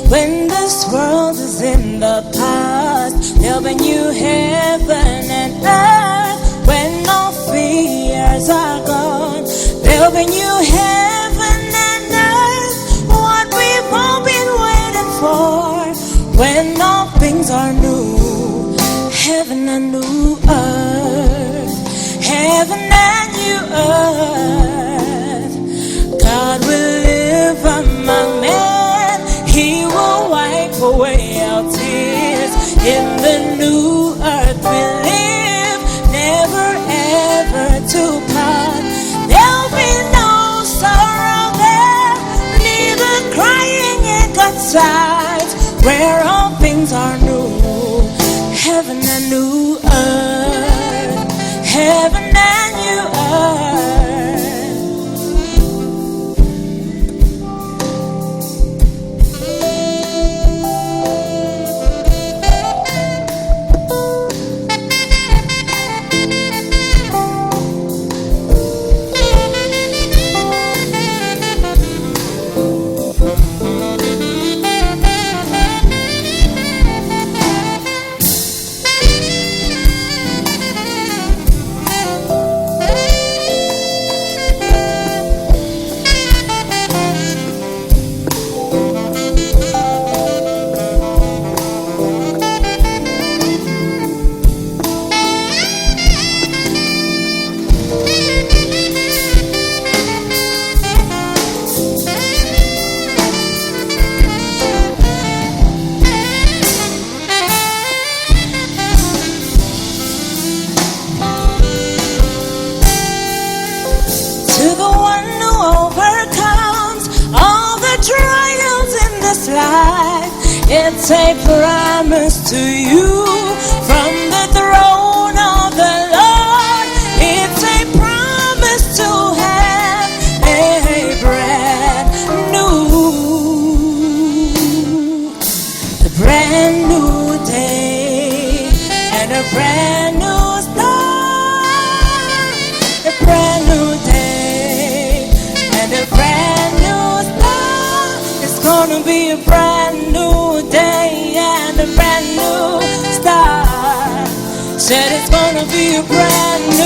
When this world is in the past, there'll be new heaven and earth. When all fears are gone, there'll be new heaven and earth. What we've all been waiting for. When all things are new, heaven and new earth, heaven and new earth. God will live among men. He will wipe away our tears. In the new earth we live, never ever to part. There'll be no sorrow there, neither crying in God's sight, where all things are new, heaven and new earth, heaven and new earth. It's a promise to you from the throne of the Lord. It's a promise to have a brand new day and a brand new start. A brand new day and a brand new start. It's gonna be a brand new day and a brand new start. Said it's gonna be a brand